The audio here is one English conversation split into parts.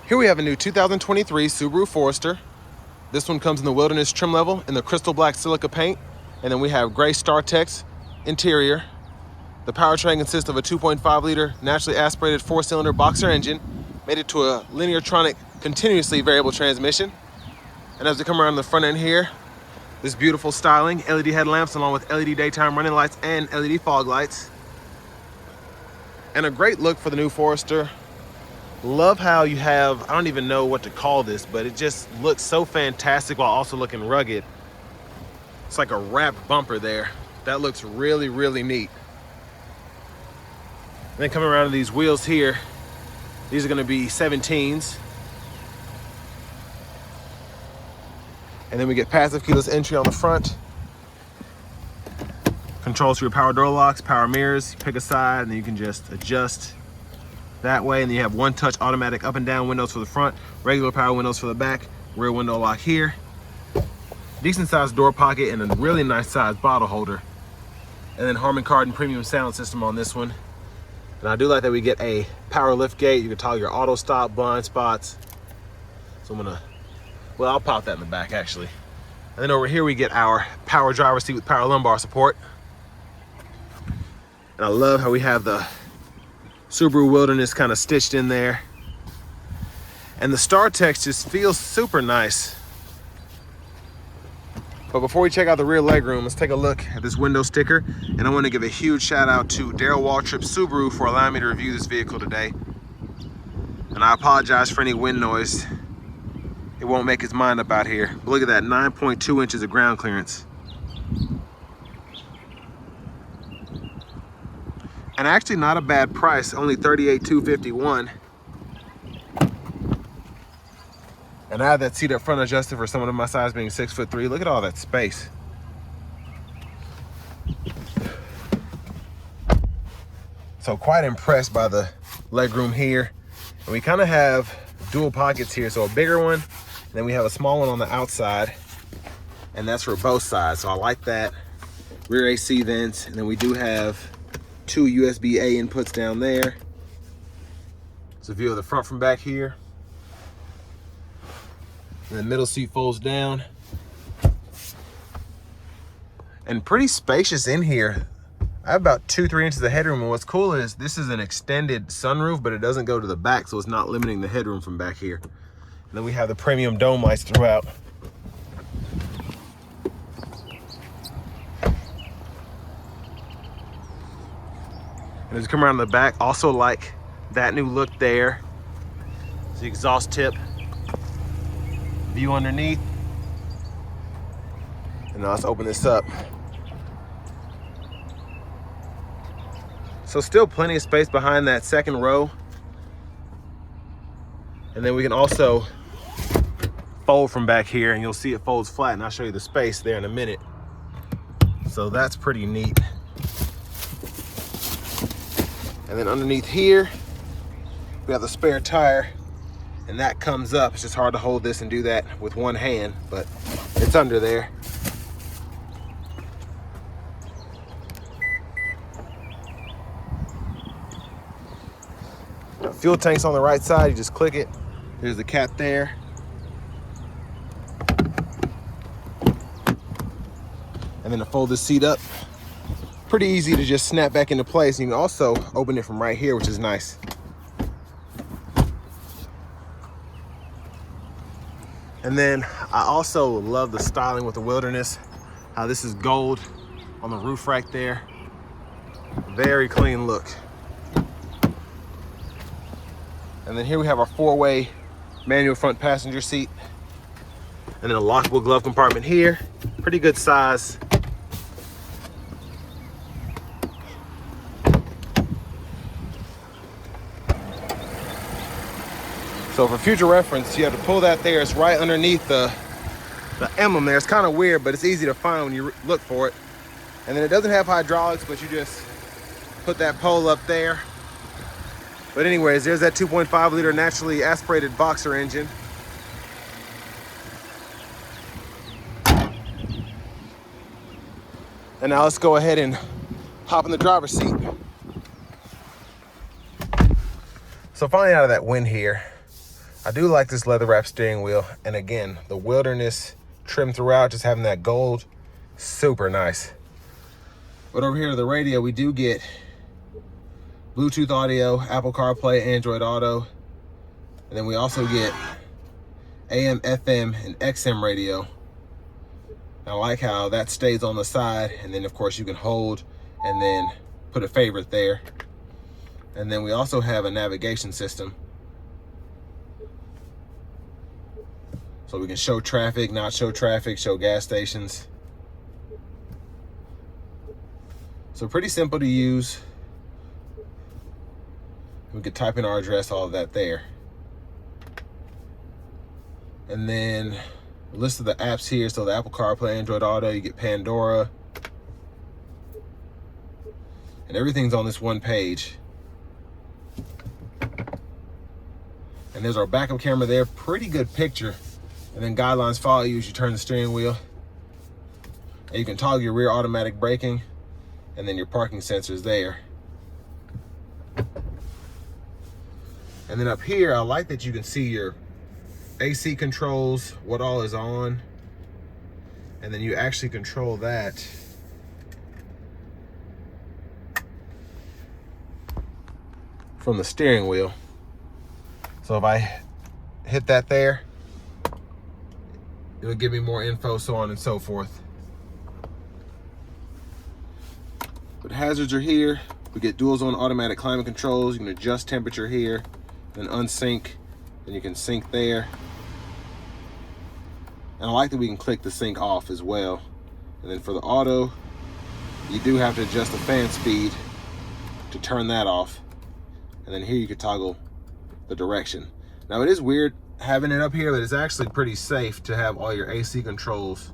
Here we have a new 2023 Subaru Forester. This one comes in the Wilderness trim level in the crystal black silica paint. And then we have gray startex interior. The powertrain consists of a 2.5 liter naturally aspirated 4-cylinder boxer engine, mated to a lineartronic continuously variable transmission. And as we come around the front end here, this beautiful styling, LED headlamps along with LED daytime running lights and LED fog lights. And a great look for the new Forester. Love how you have, I don't even know what to call this, but it just looks so fantastic while also looking rugged. It's like a wrapped bumper there. That looks really, really neat. And then coming around to these wheels here, these are gonna be 17s. And then we get passive keyless entry on the front. Controls for your power door locks, power mirrors. You pick a side and then you can just adjust that way. And then you have one touch automatic up and down windows for the front, regular power windows for the back, rear window lock here. Decent sized door pocket and a really nice sized bottle holder. And then Harman Kardon premium sound system on this one. And I do like that we get a power lift gate. You can toggle your auto stop, blind spots. So I'll pop that in the back actually. And then over here we get our power driver seat with power lumbar support. And I love how we have the Subaru Wilderness kind of stitched in there. And the startex just feels super nice. But before we check out the rear legroom, let's take a look at this window sticker. And I want to give a huge shout out to Darrell Waltrip Subaru for allowing me to review this vehicle today. And I apologize for any wind noise. It won't make its mind up out here. But look at that, 9.2 inches of ground clearance. And actually not a bad price, only $38,251. And I have that seat up front adjusted for someone of my size being 6'3". Look at all that space. So quite impressed by the legroom here. And we kind of have dual pockets here. So a bigger one, and then we have a small one on the outside. And that's for both sides. So I like that. Rear AC vents. And then we do have 2 USB-A inputs down there. It's a view of the front from back here. And the middle seat folds down. And pretty spacious in here. I have about 2-3 inches of headroom, and what's cool is this is an extended sunroof, but it doesn't go to the back, so it's not limiting the headroom from back here. And then we have the premium dome lights throughout. And as you come around the back, also like that new look there. It's the exhaust tip. View underneath. And now let's open this up. So still plenty of space behind that second row. And then we can also fold from back here, and you'll see it folds flat, and I'll show you the space there in a minute. So that's pretty neat. And then underneath here, we have the spare tire, and that comes up. It's just hard to hold this and do that with one hand, but it's under there. Fuel tank's on the right side, you just click it. There's the cap there. And then to fold this seat up, pretty easy to just snap back into place. You can also open it from right here, which is nice. And then I also love the styling with the Wilderness, how this is gold on the roof right there. Very clean look. And then here we have our 4-way manual front passenger seat. And then a lockable glove compartment here. Pretty good size. So for future reference, you have to pull that there. It's right underneath the emblem there. It's kind of weird, but it's easy to find when you look for it. And then it doesn't have hydraulics, but you just put that pole up there. But anyways, there's that 2.5 liter naturally aspirated boxer engine. And now let's go ahead and hop in the driver's seat. So finally out of that wind here, I do like this leather wrap steering wheel. And again, the Wilderness trim throughout, just having that gold, super nice. But over here to the radio, we do get Bluetooth audio, Apple CarPlay, Android Auto. And then we also get AM, FM, and XM radio. I like how that stays on the side, and then of course you can hold and then put a favorite there. And then we also have a navigation system. So we can show traffic, not show traffic, show gas stations. So pretty simple to use. We could type in our address, all of that there. And then a list of the apps here. So the Apple CarPlay, Android Auto, you get Pandora. And everything's on this one page. And there's our backup camera there, pretty good picture. And then guidelines follow you as you turn the steering wheel. And you can toggle your rear automatic braking, and then your parking sensors there. And then up here, I like that you can see your AC controls, what all is on. And then you actually control that from the steering wheel. So if I hit that there, it'll give me more info, so on and so forth. But hazards are here. We get dual zone automatic climate controls. You can adjust temperature here, then unsync, then you can sync there. And I like that we can click the sync off as well. And then for the auto, you do have to adjust the fan speed to turn that off. And then here you can toggle the direction. Now it is weird having it up here, but it's actually pretty safe to have all your AC controls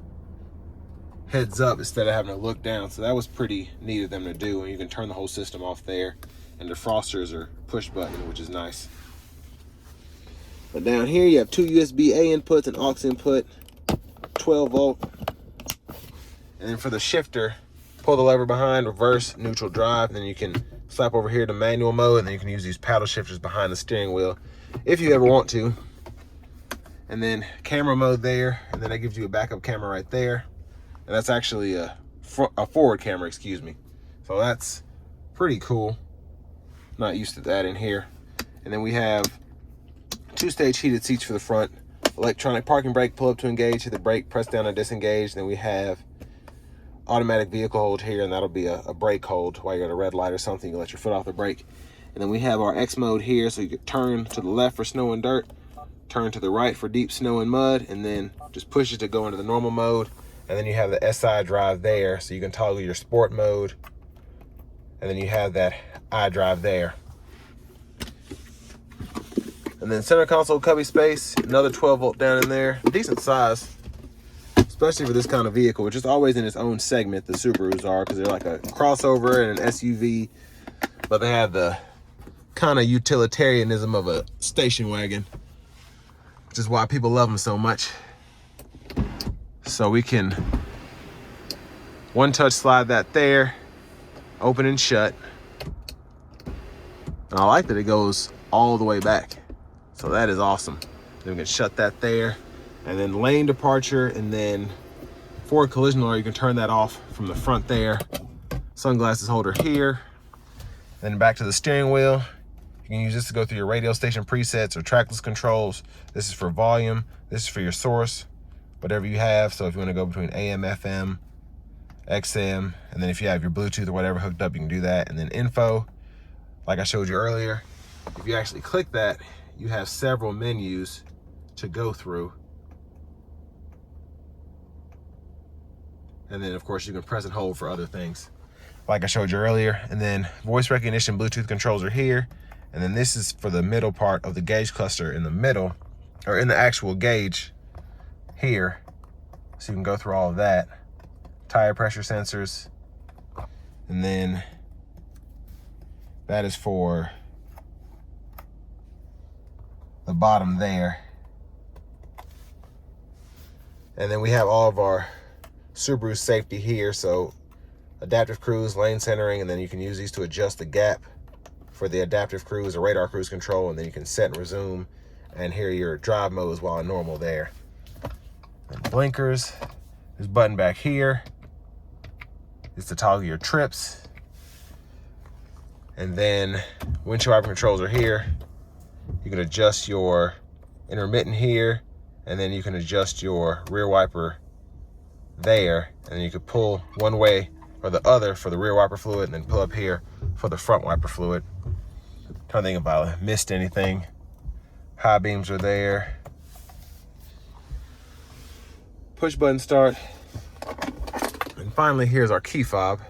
heads up instead of having to look down. So that was pretty neat of them to do. And you can turn the whole system off there. And the defrosters are push button, which is nice. But down here you have two USB-A inputs, an aux input, 12 volt. And then for the shifter, pull the lever behind, reverse, neutral, drive. And then you can slap over here to manual mode, and then you can use these paddle shifters behind the steering wheel if you ever want to. And then camera mode there, and then that gives you a backup camera right there. And that's actually a forward camera, excuse me. So that's pretty cool. Not used to that in here. And then we have 2-stage heated seats for the front, electronic parking brake, pull up to engage, hit the brake, press down to disengage. Then we have automatic vehicle hold here, and that'll be a brake hold while you're at a red light or something. You let your foot off the brake. And then we have our X mode here, so you can turn to the left for snow and dirt, turn to the right for deep snow and mud, and then just push it to go into the normal mode. And then you have the SI drive there, so you can toggle your sport mode. And then you have that iDrive there. And then center console cubby space, another 12 volt down in there, decent size, especially for this kind of vehicle, which is always in its own segment, the Subarus are, because they're like a crossover and an SUV, but they have the kind of utilitarianism of a station wagon, which is why people love them so much. So we can one touch slide that there, open and shut. And I like that it goes all the way back. So that is awesome. Then we can shut that there. And then lane departure, and then forward collision alarm, you can turn that off from the front there. Sunglasses holder here. Then back to the steering wheel. You can use this to go through your radio station presets or trackless controls. This is for volume. This is for your source, whatever you have. So if you want to go between AM, FM, XM, and then if you have your Bluetooth or whatever hooked up, you can do that. And then info, like I showed you earlier, if you actually click that, you have several menus to go through. And then of course you can press and hold for other things, like I showed you earlier. And then voice recognition, Bluetooth controls are here. And then this is for the middle part of the gauge cluster in the middle, or in the actual gauge here. So you can go through all of that. Tire pressure sensors. And then that is for the bottom there. And then we have all of our Subaru safety here. So adaptive cruise, lane centering, and then you can use these to adjust the gap for the adaptive cruise or radar cruise control, and then you can set and resume. And here are your drive modes while in normal there. And blinkers, this button back here is to toggle your trips. And then windshield wiper controls are here. You can adjust your intermittent here, and then you can adjust your rear wiper there, and then you could pull one way or the other for the rear wiper fluid, and then pull up here for the front wiper fluid. Trying to think if I missed anything. High beams are there. Push button start. And finally, here's our key fob.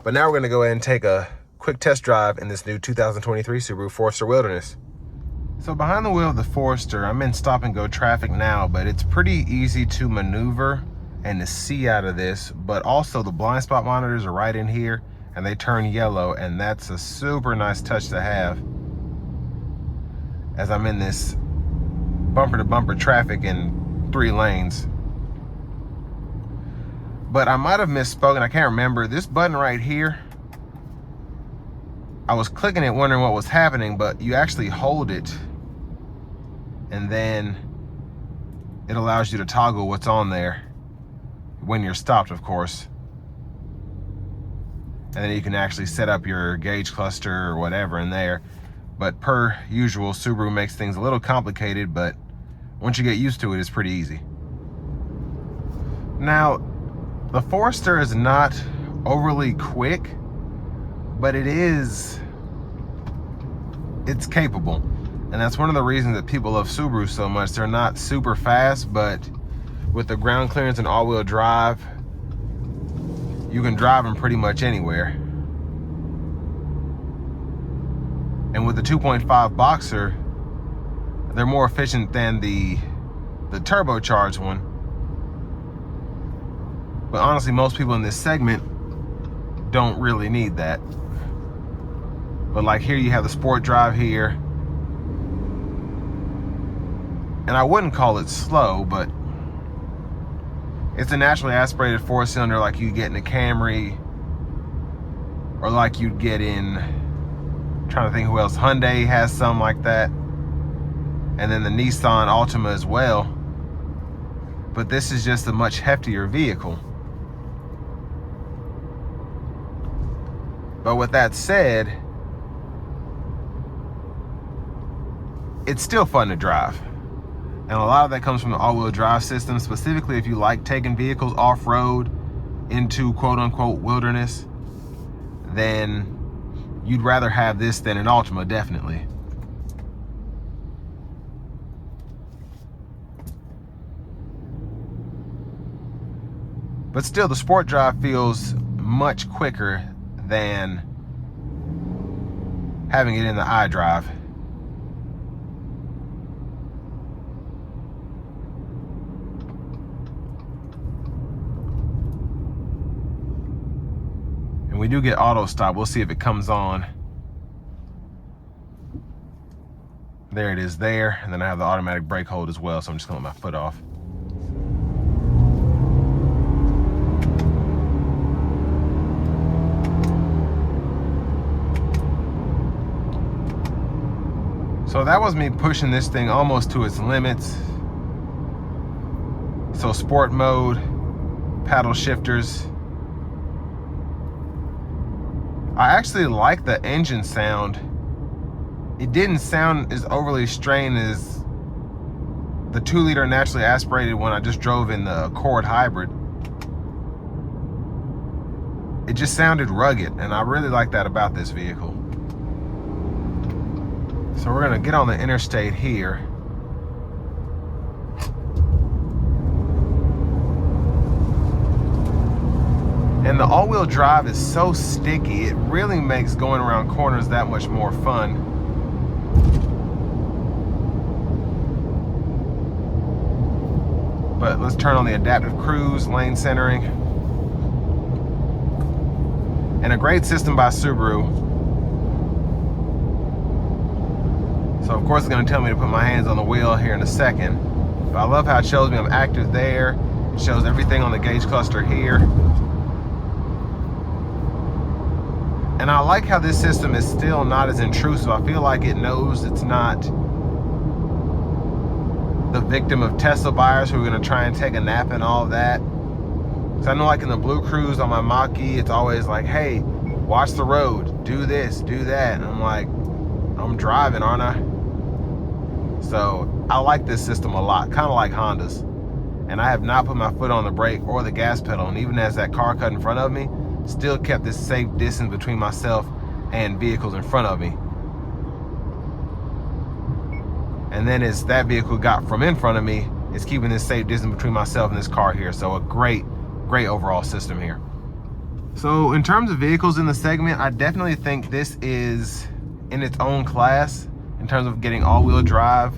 But now we're gonna go ahead and take a quick test drive in this new 2023 Subaru Forester Wilderness. So behind the wheel of the Forester, I'm in stop and go traffic now, but it's pretty easy to maneuver and to see out of this, but also the blind spot monitors are right in here and they turn yellow, and that's a super nice touch to have as I'm in this bumper to bumper traffic in 3 lanes. But I might have misspoken, I can't remember. This button right here, I was clicking it wondering what was happening, but you actually hold it and then it allows you to toggle what's on there when you're stopped, of course. And then you can actually set up your gauge cluster or whatever in there. But per usual, Subaru makes things a little complicated, but once you get used to it, it's pretty easy. Now, the Forester is not overly quick, but it's capable. And that's one of the reasons that people love Subaru so much. They're not super fast, but with the ground clearance and all-wheel drive, you can drive them pretty much anywhere. And with the 2.5 Boxer, they're more efficient than the turbocharged one. But honestly, most people in this segment don't really need that. But like here, you have the sport drive here. And I wouldn't call it slow, but it's a naturally aspirated 4-cylinder like you get in a Camry, or like you'd get in, I'm trying to think who else, Hyundai has some like that, and then the Nissan Altima as well. But this is just a much heftier vehicle. But with that said, it's still fun to drive. And a lot of that comes from the all-wheel drive system, specifically if you like taking vehicles off-road into quote-unquote wilderness, then you'd rather have this than an Altima, definitely. But still, the sport drive feels much quicker than having it in the iDrive. And we do get auto stop. We'll see if it comes on. There it is there. And then I have the automatic brake hold as well, so I'm just gonna let my foot off. So that was me pushing this thing almost to its limits. So sport mode, paddle shifters. I actually like the engine sound. It didn't sound as overly strained as the 2-liter naturally aspirated one I just drove in the Accord Hybrid. It just sounded rugged, and I really like that about this vehicle. So we're gonna get on the interstate here. And the all-wheel drive is so sticky, it really makes going around corners that much more fun. But let's turn on the adaptive cruise, lane centering. And a great system by Subaru. So of course it's gonna tell me to put my hands on the wheel here in a second. But I love how it shows me I'm active there. It shows everything on the gauge cluster here. And I like how this system is still not as intrusive. I feel like it knows it's not the victim of Tesla buyers who are gonna try and take a nap and all of that. So I know like in the Blue Cruise on my Mach-E, it's always like, hey, watch the road, do this, do that. And I'm like, I'm driving, aren't I? So I like this system a lot, kind of like Honda's. And I have not put my foot on the brake or the gas pedal. And even as that car cut in front of me, still kept this safe distance between myself and vehicles in front of me. And then as that vehicle got from in front of me, it's keeping this safe distance between myself and this car here. So a great overall system here. So in terms of vehicles in the segment, I definitely think this is in its own class in terms of getting all-wheel drive.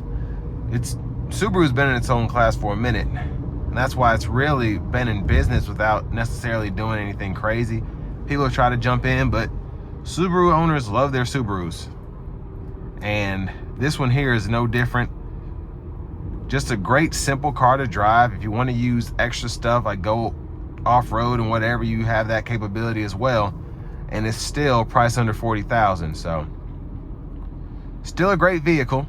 Subaru's been in its own class for a minute, and that's why it's really been in business without necessarily doing anything crazy. People have tried to jump in, but Subaru owners love their Subarus. And this one here is no different. Just a great simple car to drive. If you want to use extra stuff like go off-road and whatever, you have that capability as well. And it's still priced under $40,000. So still a great vehicle.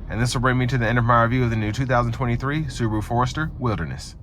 And this will bring me to the end of my review of the new 2023 Subaru Forester Wilderness.